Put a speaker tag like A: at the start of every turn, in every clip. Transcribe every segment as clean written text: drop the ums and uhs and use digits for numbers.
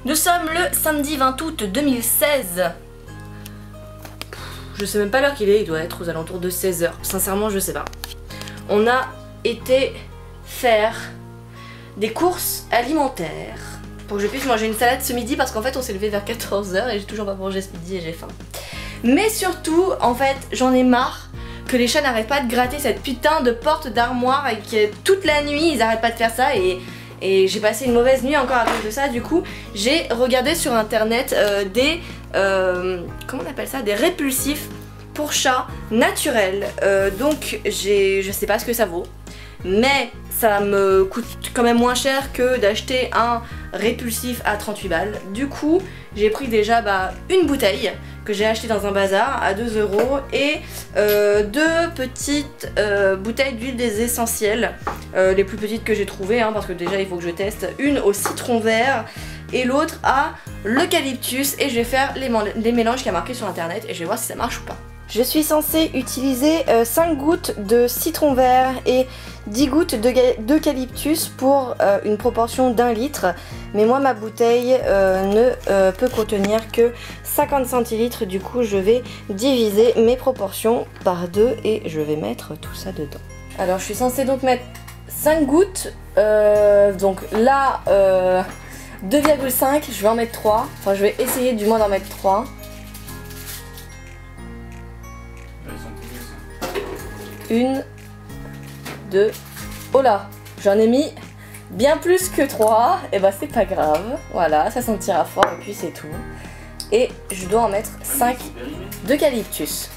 A: Nous sommes le samedi 20 août 2016. Je sais même pas l'heure qu'il est, il doit être aux alentours de 16 h. Sincèrement, je sais pas. On a été faire des courses alimentaires pour que je puisse manger une salade ce midi parce qu'en fait on s'est levé vers 14 h et j'ai toujours pas mangé ce midi et j'ai faim. Mais surtout, en fait, j'en ai marre que les chats n'arrêtent pas de gratter cette putain de porte d'armoire et que toute la nuit ils arrêtent pas de faire ça et j'ai passé une mauvaise nuit encore à cause de ça. Du coup, j'ai regardé sur internet des comment on appelle ça, des répulsifs pour chats naturels. Donc je sais pas ce que ça vaut, mais ça me coûte quand même moins cher que d'acheter un répulsif à 38 balles. Du coup, j'ai pris déjà une bouteille que j'ai acheté dans un bazar à 2 € et deux petites bouteilles d'huile des essentiels, les plus petites que j'ai trouvées parce que déjà il faut que je teste, une au citron vert et l'autre à l'eucalyptus, et je vais faire les mélanges qu'il y a marqué sur internet et je vais voir si ça marche ou pas. Je suis censée utiliser 5 gouttes de citron vert et 10 gouttes d'eucalyptus pour une proportion d'1 litre. Mais moi ma bouteille ne peut contenir que 50 centilitres. Du coup je vais diviser mes proportions par 2 et je vais mettre tout ça dedans. Alors je suis censée donc mettre 5 gouttes. Donc là 2,5, je vais en mettre 3. Enfin je vais essayer du moins d'en mettre 3. Une, deux, oh là, j'en ai mis bien plus que 3, et bah c'est pas grave, voilà, ça sentira fort et puis c'est tout. Et je dois en mettre 5 d'eucalyptus.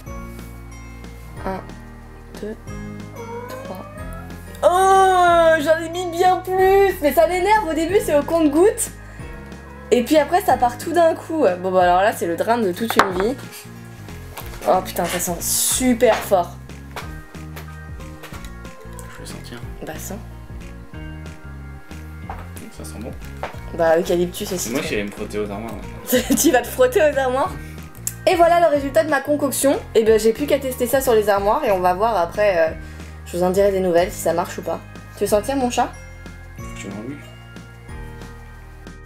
A: 1, 2, 3. Oh, j'en ai mis bien plus, mais ça m'énerve, au début c'est au compte-gouttes, et puis après ça part tout d'un coup. Bon bah alors là c'est le drame de toute une vie. Oh putain, ça sent super fort. Bah ça.
B: Ça sent bon.
A: Bah eucalyptus aussi.
B: Moi j'irais me frotter aux armoires.
A: Tu vas te frotter aux armoires. Et voilà le résultat de ma concoction. Et ben j'ai plus qu'à tester ça sur les armoires et on va voir après. Je vous en dirai des nouvelles si ça marche ou pas. Tu veux sentir mon chat?
B: Je m'en oui.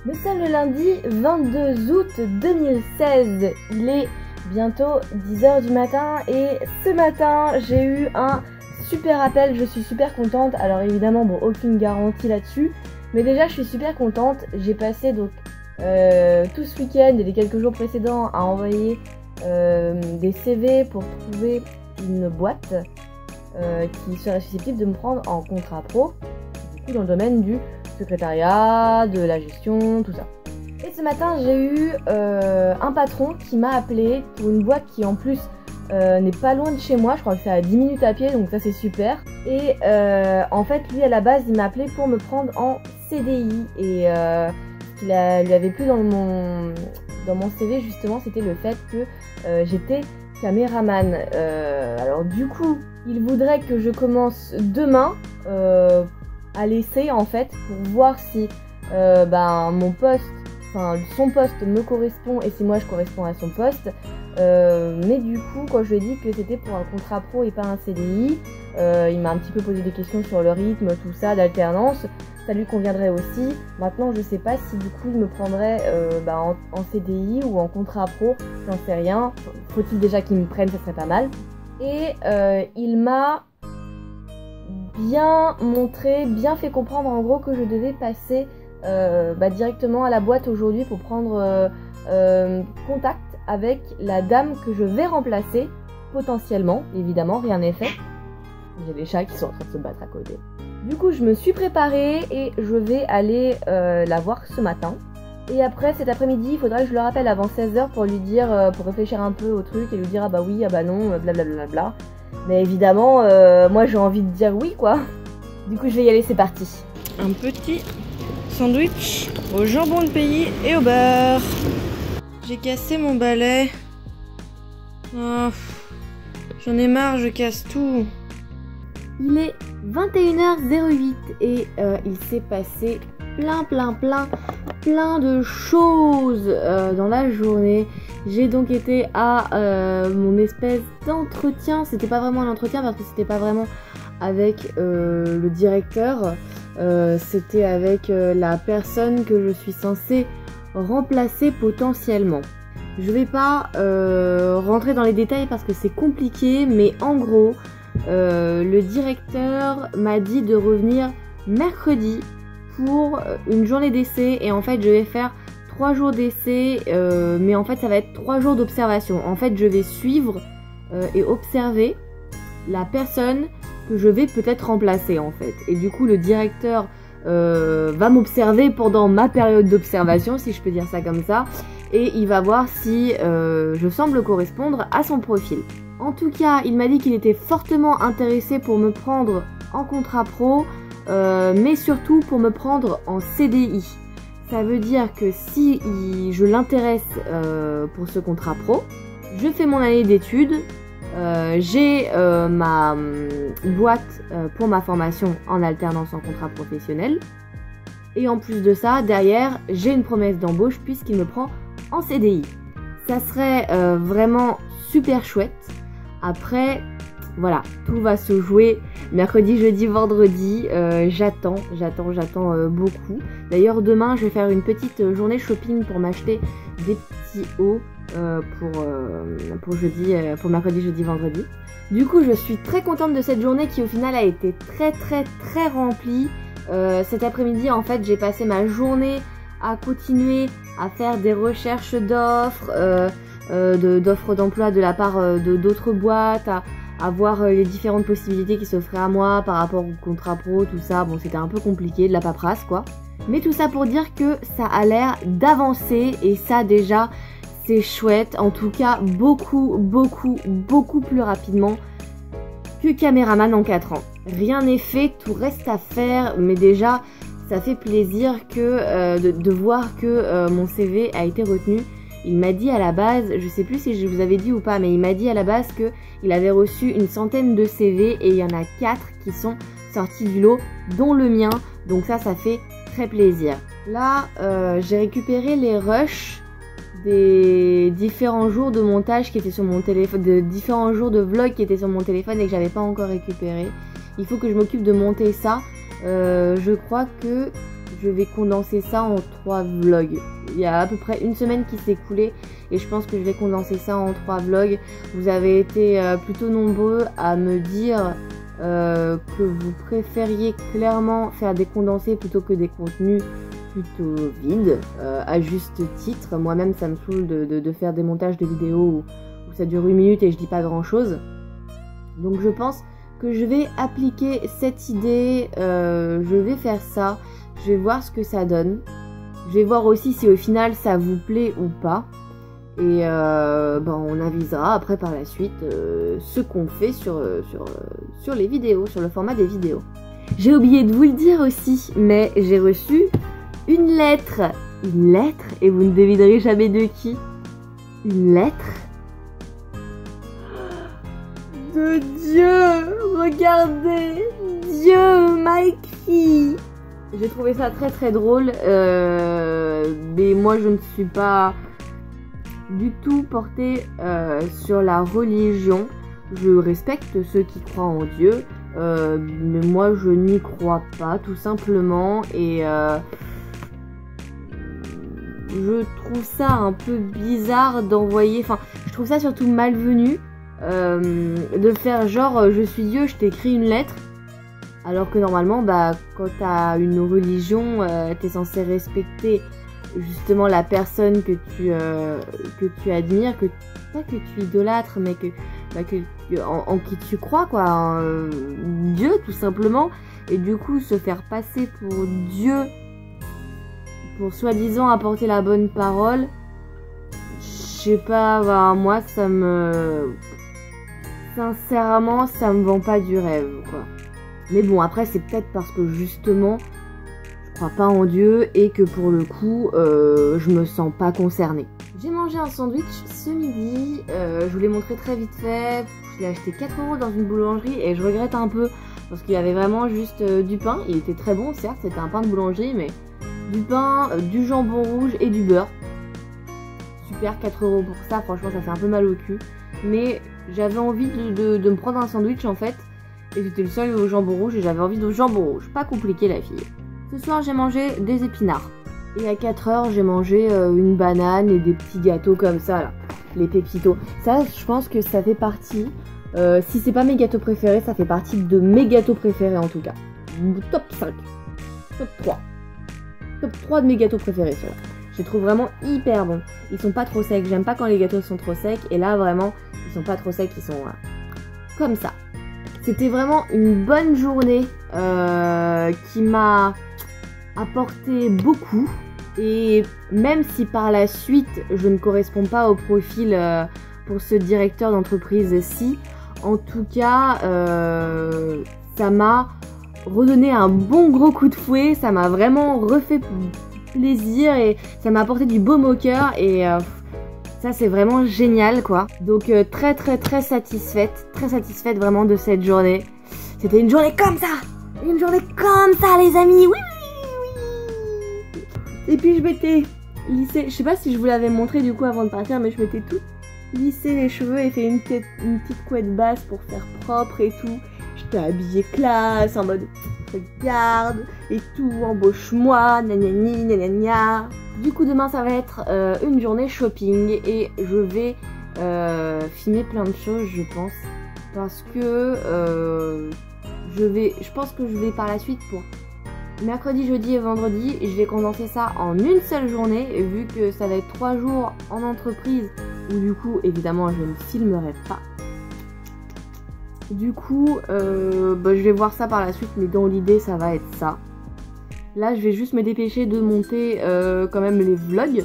C: Nous sommes le lundi 22 août 2016. Il est bientôt 10 h du matin et ce matin j'ai eu un super appel, je suis super contente. Alors évidemment bon, aucune garantie là-dessus, mais déjà je suis super contente. J'ai passé donc tout ce week-end et les quelques jours précédents à envoyer des CV pour trouver une boîte qui serait susceptible de me prendre en contrat pro, du coup dans le domaine du secrétariat, de la gestion, tout ça. Et ce matin j'ai eu un patron qui m'a appelé pour une boîte qui en plus n'est pas loin de chez moi, je crois que c'est à 10 minutes à pied, donc ça c'est super. Et en fait lui à la base il m'a appelé pour me prendre en CDI et ce qui lui avait plu dans mon CV justement c'était le fait que j'étais caméraman. Alors du coup il voudrait que je commence demain à l'essai en fait pour voir si mon poste, enfin son poste me correspond et si moi je corresponds à son poste. Mais du coup quand je lui ai dit que c'était pour un contrat pro et pas un CDI, il m'a un petit peu posé des questions sur le rythme, tout ça, d'alternance, ça lui conviendrait aussi. Maintenant je sais pas si du coup il me prendrait en CDI ou en contrat pro, j'en sais rien. Faut-il déjà qu'il me prenne, ça serait pas mal. Et il m'a bien montré, bien fait comprendre en gros que je devais passer directement à la boîte aujourd'hui pour prendre contact avec la dame que je vais remplacer, potentiellement, évidemment, rien n'est fait. J'ai les chats qui sont en train de se battre à côté. Du coup, je me suis préparée et je vais aller la voir ce matin. Et après, cet après-midi, il faudra que je le rappelle avant 16 h pour lui dire, pour réfléchir un peu au truc et lui dire ah bah oui, ah bah non, blablabla. Mais évidemment, moi j'ai envie de dire oui quoi. Du coup, je vais y aller, c'est parti.
A: Un petit sandwich au jambon de pays et au beurre. J'ai cassé mon balai. Oh, j'en ai marre, je casse tout.
C: Il est 21 h 08 et il s'est passé plein de choses dans la journée. J'ai donc été à mon espèce d'entretien. C'était pas vraiment un entretien parce que c'était pas vraiment avec le directeur. C'était avec la personne que je suis censée remplacer potentiellement. Je vais pas rentrer dans les détails parce que c'est compliqué, mais en gros, le directeur m'a dit de revenir mercredi pour une journée d'essai et en fait je vais faire 3 jours d'essai, mais en fait ça va être 3 jours d'observation. En fait je vais suivre et observer la personne que je vais peut-être remplacer en fait. Et du coup le directeur va m'observer pendant ma période d'observation, si je peux dire ça comme ça, et il va voir si je semble correspondre à son profil. En tout cas, il m'a dit qu'il était fortement intéressé pour me prendre en contrat pro, mais surtout pour me prendre en CDI. Ça veut dire que si je l'intéresse pour ce contrat pro, je fais mon année d'études, j'ai ma boîte pour ma formation en alternance en contrat professionnel, et en plus de ça, derrière, j'ai une promesse d'embauche puisqu'il me prend en CDI. Ça serait vraiment super chouette. Après, voilà, tout va se jouer mercredi, jeudi, vendredi. J'attends beaucoup. D'ailleurs, demain, je vais faire une petite journée shopping pour m'acheter des petits hauts pour mercredi, jeudi, vendredi. Du coup, je suis très contente de cette journée qui au final a été très remplie. Cet après-midi, en fait, j'ai passé ma journée à continuer à faire des recherches d'offres, d'offres d'emploi de la part d'autres boîtes, à voir les différentes possibilités qui s'offraient à moi par rapport au contrat pro, tout ça. Bon, c'était un peu compliqué, de la paperasse quoi. Mais tout ça pour dire que ça a l'air d'avancer et ça déjà c'est chouette. En tout cas, beaucoup plus rapidement que caméraman en 4 ans. Rien n'est fait, tout reste à faire, mais déjà ça fait plaisir que de voir que mon CV a été retenu. Il m'a dit à la base, je sais plus si je vous avais dit ou pas, mais il m'a dit à la base qu'il avait reçu une centaine de CV et il y en a 4 qui sont sortis du lot, dont le mien. Donc ça fait très plaisir. Là, j'ai récupéré les rushs des différents jours de montage qui étaient sur mon téléphone, de différents jours de vlog qui étaient sur mon téléphone et que j'avais pas encore récupéré. Il faut que je m'occupe de monter ça. Je crois que je vais condenser ça en 3 vlogs. Il y a à peu près une semaine qui s'est écoulée et je pense que je vais condenser ça en 3 vlogs. Vous avez été plutôt nombreux à me dire que vous préfériez clairement faire des condensés plutôt que des contenus plutôt vides, à juste titre. Moi-même ça me saoule de faire des montages de vidéos où ça dure 1 minute et je dis pas grand chose. Donc je pense que je vais appliquer cette idée, je vais faire ça. Je vais voir ce que ça donne. Je vais voir aussi si au final ça vous plaît ou pas. Et on avisera après par la suite ce qu'on fait sur les vidéos, sur le format des vidéos. J'ai oublié de vous le dire aussi, mais j'ai reçu une lettre. Une lettre, et vous ne devinerez jamais de qui. Une lettre de Dieu. Regardez, Dieu m'a écrit. J'ai trouvé ça très drôle, mais moi je ne suis pas du tout portée sur la religion. Je respecte ceux qui croient en Dieu, mais moi je n'y crois pas tout simplement, et je trouve ça un peu bizarre d'envoyer, enfin je trouve ça surtout malvenu de faire genre je suis Dieu, je t'écris une lettre. Alors que normalement, quand t'as une religion, t'es censé respecter justement la personne que tu admires, pas que tu idolâtres, mais en qui tu crois, quoi. Dieu, tout simplement. Et du coup, se faire passer pour Dieu, pour soi-disant apporter la bonne parole, je sais pas, moi, sincèrement, ça me vend pas du rêve, quoi. Mais bon, après c'est peut-être parce que justement je crois pas en Dieu et que pour le coup je me sens pas concernée. J'ai mangé un sandwich ce midi, je vous l'ai montré très vite fait. Je l'ai acheté 4 € dans une boulangerie et je regrette un peu parce qu'il y avait vraiment juste du pain. Il était très bon, certes, c'était un pain de boulangerie, mais du pain, du jambon rouge et du beurre. Super, 4 € pour ça, franchement ça fait un peu mal au cul. Mais j'avais envie de me prendre un sandwich en fait. Et j'étais le seul au jambon rouge et j'avais envie de jambon rouge. Pas compliqué la fille. Ce soir j'ai mangé des épinards. Et à 4 heures, j'ai mangé une banane et des petits gâteaux comme ça, là. Les pépitos. Ça, je pense que ça fait partie. Si c'est pas mes gâteaux préférés, ça fait partie de mes gâteaux préférés en tout cas. Top 5. Top 3. Top 3 de mes gâteaux préférés, ceux-là. Je les trouve vraiment hyper bons. Ils sont pas trop secs. J'aime pas quand les gâteaux sont trop secs. Et là, vraiment, ils sont pas trop secs. Ils sont comme ça. C'était vraiment une bonne journée qui m'a apporté beaucoup. Et même si par la suite, je ne corresponds pas au profil pour ce directeur d'entreprise-ci, en tout cas, ça m'a redonné un bon gros coup de fouet. Ça m'a vraiment refait plaisir et ça m'a apporté du baume au cœur. Et ça, c'est vraiment génial, quoi. Donc, très satisfaite vraiment de cette journée. C'était une journée comme ça! Une journée comme ça, les amis! Oui! Et puis, je m'étais lissé. Je sais pas si je vous l'avais montré du coup avant de partir, mais je m'étais tout lissé les cheveux et fait une petite couette basse pour faire propre et tout. J'étais habillée classe, en mode regarde et tout, embauche-moi, nanani, nanana. Du coup, demain, ça va être une journée shopping et je vais filmer plein de choses, je pense. Parce que je pense que je vais par la suite pour mercredi, jeudi et vendredi, je vais condenser ça en une seule journée, vu que ça va être 3 jours en entreprise, où du coup, évidemment, je ne filmerai pas. Du coup, je vais voir ça par la suite, mais dans l'idée, ça va être ça. Là, je vais juste me dépêcher de monter quand même les vlogs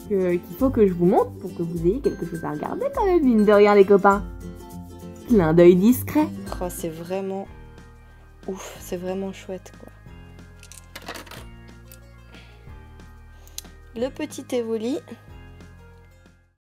C: qu'il faut que je vous montre pour que vous ayez quelque chose à regarder quand même, mine de rien, les copains. Clin d'œil discret.
A: Oh, c'est vraiment ouf, c'est vraiment chouette, quoi. Le petit Evoli